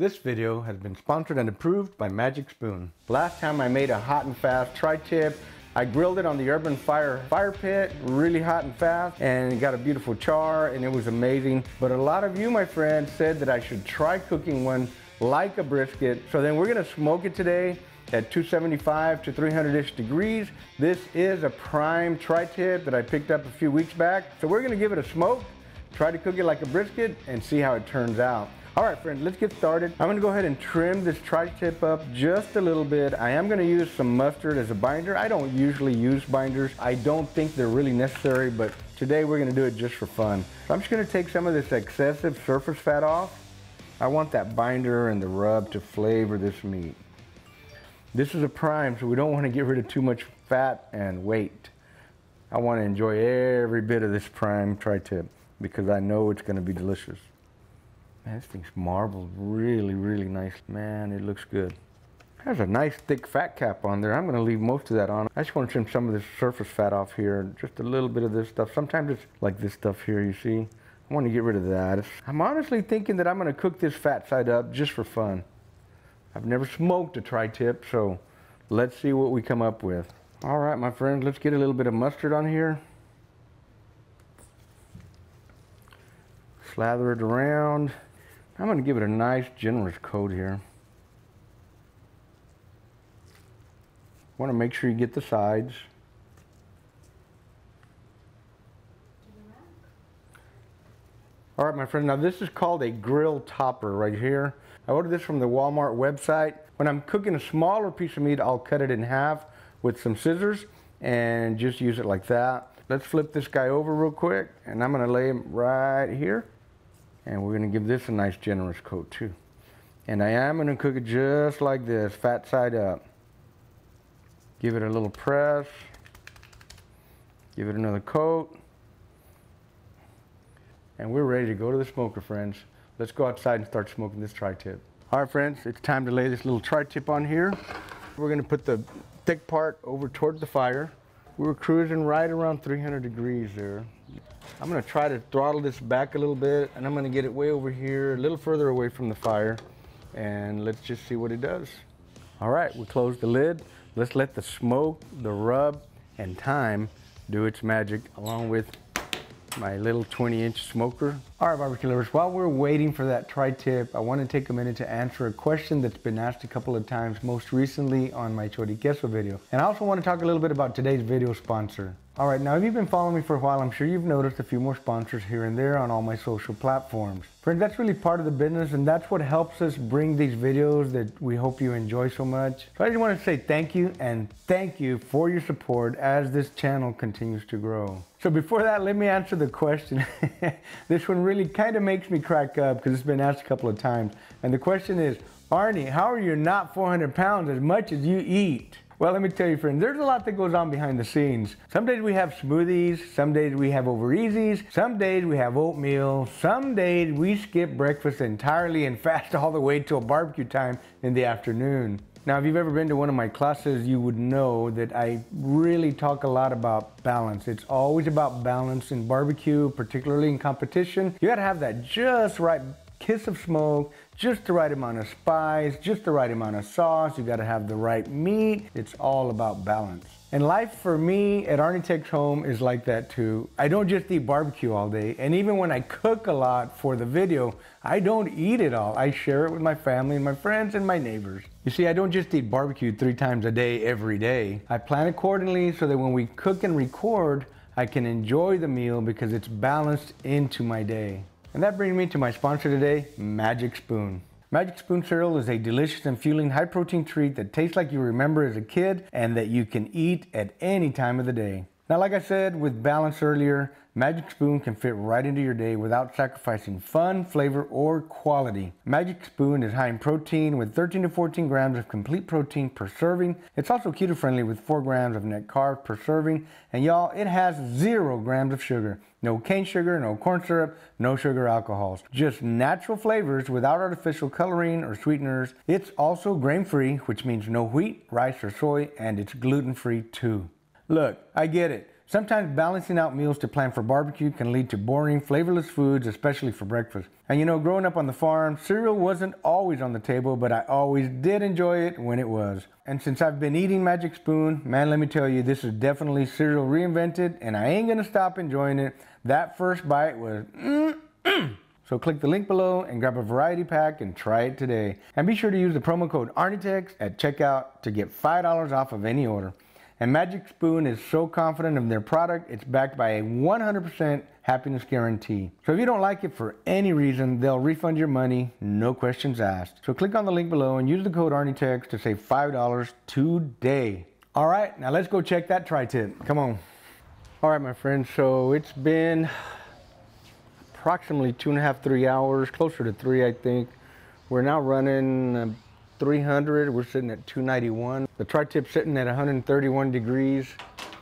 This video has been sponsored and approved by Magic Spoon. Last time I made a hot and fast tri-tip. I grilled it on the Urban fire pit, really hot and fast, and got a beautiful char, and it was amazing. But a lot of you, my friends, said that I should try cooking one like a brisket. So then we're gonna smoke it today at 275 to 300-ish degrees. This is a prime tri-tip that I picked up a few weeks back. So we're gonna give it a smoke, try to cook it like a brisket, and see how it turns out. All right, friends, let's get started. I'm gonna go ahead and trim this tri-tip up just a little bit. I am gonna use some mustard as a binder. I don't usually use binders. I don't think they're really necessary, but today we're gonna do it just for fun. So I'm just gonna take some of this excessive surface fat off. I want that binder and the rub to flavor this meat. This is a prime, so we don't wanna get rid of too much fat and weight. I wanna enjoy every bit of this prime tri-tip because I know it's gonna be delicious. Man, this thing's marbled really, really nice. Man, it looks good. Has a nice thick fat cap on there. I'm gonna leave most of that on. I just wanna trim some of this surface fat off here. Just a little bit of this stuff. Sometimes it's like this stuff here, you see? I wanna get rid of that. I'm honestly thinking that I'm gonna cook this fat side up just for fun. I've never smoked a tri-tip, so let's see what we come up with. All right, my friends, let's get a little bit of mustard on here. Slather it around. I'm going to give it a nice generous coat here. Want to make sure you get the sides. All right, my friend, now this is called a grill topper right here. I ordered this from the Walmart website. When I'm cooking a smaller piece of meat, I'll cut it in half with some scissors and just use it like that. Let's flip this guy over real quick, and I'm going to lay him right here. And we're going to give this a nice generous coat too. And I am going to cook it just like this, fat side up. Give it a little press. Give it another coat. And we're ready to go to the smoker, friends. Let's go outside and start smoking this tri-tip. All right, friends, it's time to lay this little tri-tip on here. We're going to put the thick part over toward the fire. We're cruising right around 300 degrees there. I'm going to try to throttle this back a little bit, and I'm going to get it way over here, a little further away from the fire, and let's just see what it does. All right, we close the lid. Let's let the smoke, the rub, and time do its magic, along with my little 20-inch smoker. All right, barbecue lovers, while we're waiting for that tri-tip, I want to take a minute to answer a question that's been asked a couple of times, most recently on my chorizo video. And I also want to talk a little bit about today's video sponsor. All right, now if you've been following me for a while, I'm sure you've noticed a few more sponsors here and there on all my social platforms. Friends, that's really part of the business, and that's what helps us bring these videos that we hope you enjoy so much. So I just want to say thank you, and thank you for your support as this channel continues to grow. So before that, let me answer the question. This one really kind of makes me crack up because it's been asked a couple of times. And the question is, Arnie, how are you not 400 pounds as much as you eat? Well, let me tell you, friends, there's a lot that goes on behind the scenes. Some days we have smoothies, some days we have over easies, some days we have oatmeal, some days we skip breakfast entirely and fast all the way till barbecue time in the afternoon. Now, if you've ever been to one of my classes, you would know that I really talk a lot about balance. It's always about balance in barbecue, particularly in competition. You gotta have that just right kiss of smoke, just the right amount of spice, just the right amount of sauce. You gotta have the right meat. It's all about balance. And life for me at Arnie Takes Home is like that too. I don't just eat barbecue all day, and even when I cook a lot for the video, I don't eat it all. I share it with my family and my friends and my neighbors. You see, I don't just eat barbecue 3 times a day every day. I plan accordingly so that when we cook and record, I can enjoy the meal because it's balanced into my day. And that brings me to my sponsor today, Magic Spoon. Magic Spoon cereal is a delicious and fueling high-protein treat that tastes like you remember as a kid and that you can eat at any time of the day. Now, like I said with balance earlier, Magic Spoon can fit right into your day without sacrificing fun, flavor, or quality. Magic Spoon is high in protein with 13 to 14 grams of complete protein per serving. It's also keto friendly with 4 grams of net carbs per serving. And y'all, it has 0 grams of sugar. No cane sugar, no corn syrup, no sugar alcohols. Just natural flavors without artificial coloring or sweeteners. It's also grain-free, which means no wheat, rice, or soy, and it's gluten-free too. Look, I get it. Sometimes balancing out meals to plan for barbecue can lead to boring, flavorless foods, especially for breakfast. And you know, growing up on the farm, cereal wasn't always on the table, but I always did enjoy it when it was. And since I've been eating Magic Spoon, man, let me tell you, this is definitely cereal reinvented, and I ain't gonna stop enjoying it. That first bite was So click the link below and grab a variety pack and try it today. And be sure to use the promo code Arnitex at checkout to get $5 off of any order. And Magic Spoon is so confident of their product, it's backed by a 100% happiness guarantee. So if you don't like it for any reason, they'll refund your money, no questions asked. So click on the link below and use the code Arnitex to save $5 today. All right, now let's go check that tri-tip. Come on. All right, my friends, so it's been approximately 2.5, 3 hours, closer to 3, I think. We're now running 300, we're sitting at 291. The tri-tip's sitting at 131 degrees.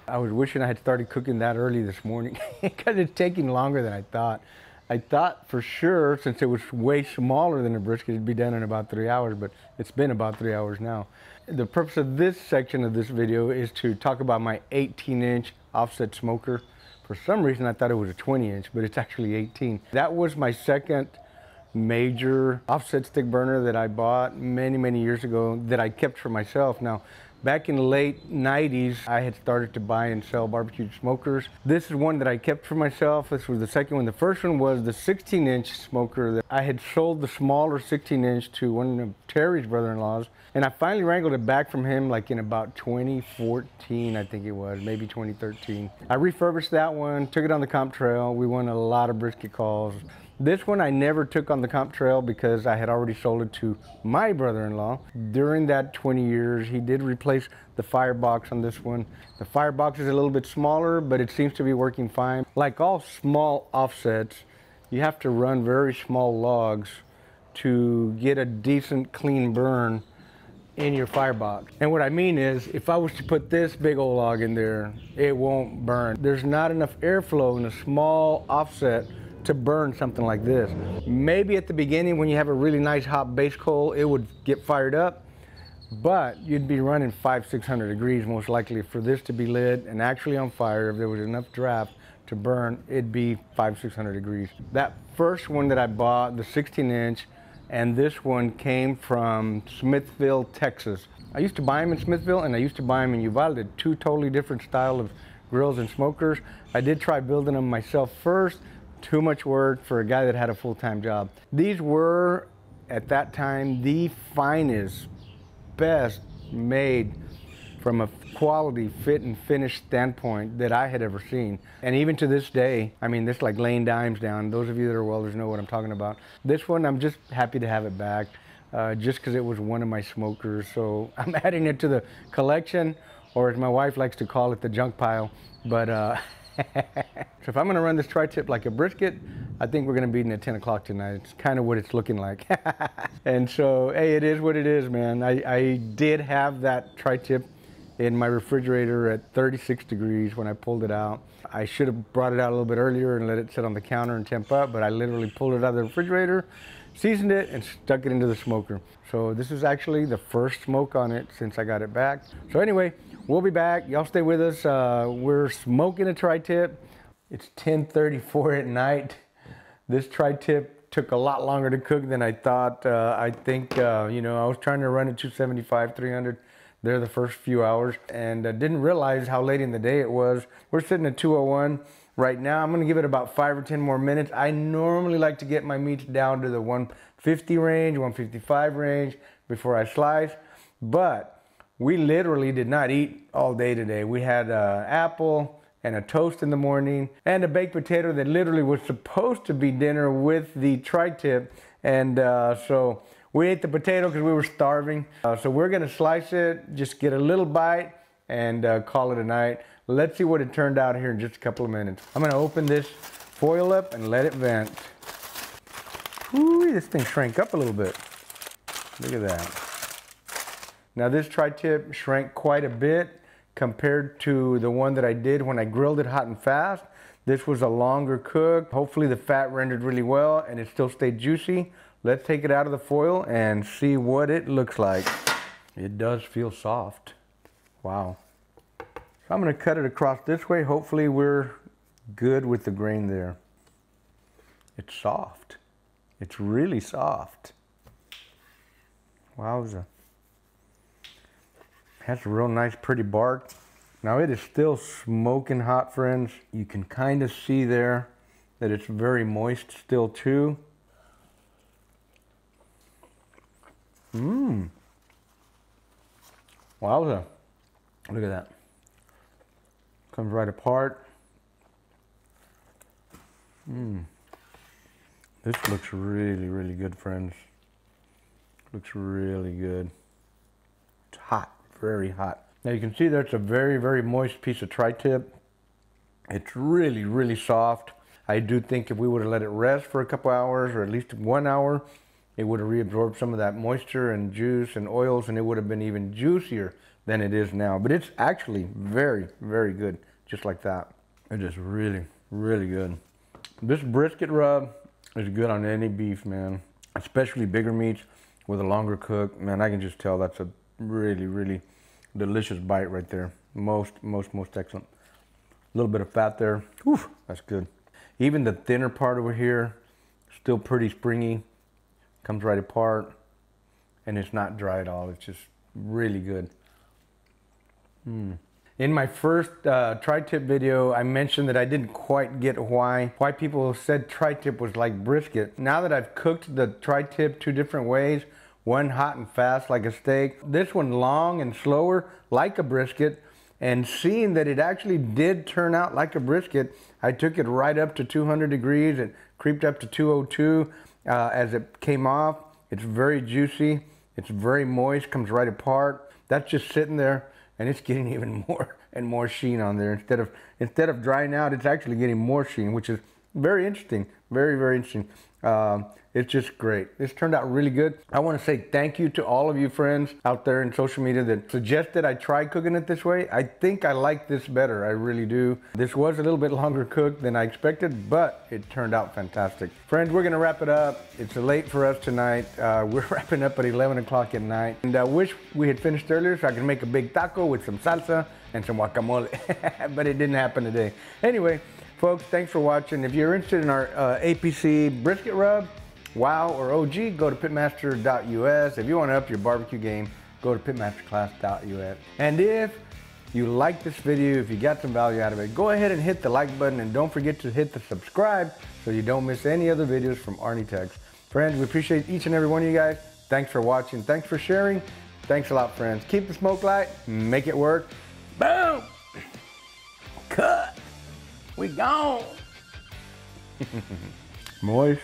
I was wishing I had started cooking that early this morning because it's taking longer than I thought. I thought for sure, since it was way smaller than a brisket, it'd be done in about 3 hours, but it's been about 3 hours now. The purpose of this section of this video is to talk about my 18-inch offset smoker. For some reason, I thought it was a 20-inch, but it's actually 18. That was my second major offset stick burner that I bought many years ago that I kept for myself. Now, back in the late 90s, I had started to buy and sell barbecue smokers. This is one that I kept for myself. This was the second one. The first one was the 16-inch smoker that I had sold the smaller 16-inch to one of Terry's brother-in-laws. And I finally wrangled it back from him like in about 2014, I think it was, maybe 2013. I refurbished that one, took it on the comp trail. We won a lot of brisket calls. This one I never took on the comp trail because I had already sold it to my brother-in-law. During that 20 years, he did replace the firebox on this one. The firebox is a little bit smaller, but it seems to be working fine. Like all small offsets, you have to run very small logs to get a decent clean burn in your firebox. And what I mean is, if I was to put this big old log in there, it won't burn. There's not enough airflow in a small offset to burn something like this. Maybe at the beginning when you have a really nice hot base coal, it would get fired up, but you'd be running 500-600 degrees most likely for this to be lit and actually on fire. If there was enough draft to burn, it'd be 500-600 degrees. That first one that I bought, the 16-inch, and this one came from Smithville, Texas. I used to buy them in Smithville and I used to buy them in Uvalde, two totally different style of grills and smokers. I did try building them myself first. Too much work for a guy that had a full-time job. These were, at that time, the finest, best made from a quality fit and finish standpoint that I had ever seen. And even to this day, I mean, this is like laying dimes down. Those of you that are welders know what I'm talking about. This one, I'm just happy to have it back, just because it was one of my smokers. So I'm adding it to the collection, or as my wife likes to call it, the junk pile. But so if I'm gonna run this tri-tip like a brisket, I think we're gonna be eating at 10 o'clock tonight. It's kind of what it's looking like. And so, hey, it is what it is, man. I did have that tri-tip in my refrigerator at 36 degrees when I pulled it out. I should have brought it out a little bit earlier and let it sit on the counter and temp up, but I literally pulled it out of the refrigerator, seasoned it, and stuck it into the smoker. So this is actually the first smoke on it since I got it back. So anyway, we'll be back. Y'all stay with us. We're smoking a tri-tip. It's 10:34 at night. This tri-tip took a lot longer to cook than I thought. I think, you know, I was trying to run at 275, 300 there the first few hours, and didn't realize how late in the day it was. We're sitting at 201 right now. I'm gonna give it about 5 or 10 more minutes. I normally like to get my meats down to the 150 range, 155 range before I slice, but we literally did not eat all day today. We had apple and a toast in the morning and a baked potato that literally was supposed to be dinner with the tri-tip, and so we ate the potato because we were starving. So we're gonna slice it, just get a little bite, and call it a night. Let's see what it turned out here in just a couple of minutes. I'm gonna open this foil up and let it vent. Ooh, this thing shrank up a little bit. Look at that. Now this tri-tip shrank quite a bit compared to the one that I did when I grilled it hot and fast. This was a longer cook. Hopefully the fat rendered really well and it still stayed juicy. Let's take it out of the foil and see what it looks like. It does feel soft. Wow. So I'm gonna cut it across this way. Hopefully we're good with the grain there. It's soft. It's really soft. Wowza. Has a real nice pretty bark. Now it is still smoking hot, friends. You can kind of see there that it's very moist still too. Mmm. Wowza. Look at that. Comes right apart. Mmm. This looks really, really good, friends. Looks really good. It's hot, very hot. Now you can see there it's a very, very moist piece of tri-tip. It's really, really soft. I do think if we would have let it rest for a couple hours or at least 1 hour, it would have reabsorbed some of that moisture and juice and oils, and it would have been even juicier than it is now. But it's actually very, very good, just like that. It is really, really good. This brisket rub is good on any beef, man. Especially bigger meats with a longer cook. Man, I can just tell that's a really, really delicious bite right there. Most excellent. A little bit of fat there. Whew, that's good. Even the thinner part over here, still pretty springy. Comes right apart, and it's not dry at all. It's just really good. In my first tri-tip video, I mentioned that I didn't quite get why people said tri-tip was like brisket. Now that I've cooked the tri-tip 2 different ways, one hot and fast like a steak, this one long and slower like a brisket, and seeing that it actually did turn out like a brisket, I took it right up to 200 degrees. It creeped up to 202 as it came off. It's very juicy. It's very moist, comes right apart. That's just sitting there, and it's getting even more and more sheen on there. Instead of drying out, it's actually getting more sheen, which is very interesting. Very, very interesting. It's just great. This turned out really good. I want to say thank you to all of you friends out there in social media that suggested I try cooking it this way. I think I like this better. I really do. This was a little bit longer cooked than I expected, but it turned out fantastic. Friends, we're going to wrap it up. It's late for us tonight. We're wrapping up at 11 o'clock at night. And I wish we had finished earlier so I could make a big taco with some salsa and some guacamole. But it didn't happen today. Anyway, folks, thanks for watching. If you're interested in our APC brisket rub, WOW or OG, go to pitmaster.us. If you want to up your barbecue game, go to pitmasterclass.us. And if you like this video, if you got some value out of it, go ahead and hit the like button, and don't forget to hit the subscribe so you don't miss any other videos from Arnie Tex. Friends, we appreciate each and every one of you guys. Thanks for watching. Thanks for sharing. Thanks a lot, friends. Keep the smoke light. Make it work. Boom! Cut! We gone! Moist.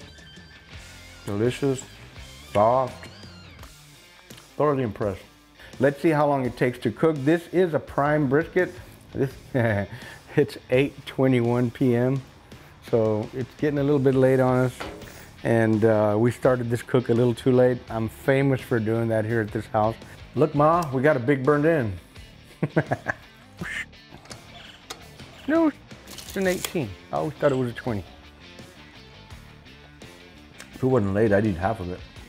Delicious, soft, thoroughly impressed. Let's see how long it takes to cook. This is a prime brisket. It's 8:21 p.m. So it's getting a little bit late on us. And we started this cook a little too late. I'm famous for doing that here at this house. Look, Ma, we got a big burned end. No, it's an 18. I always thought it was a 20. If it wasn't late, I'd eat half of it.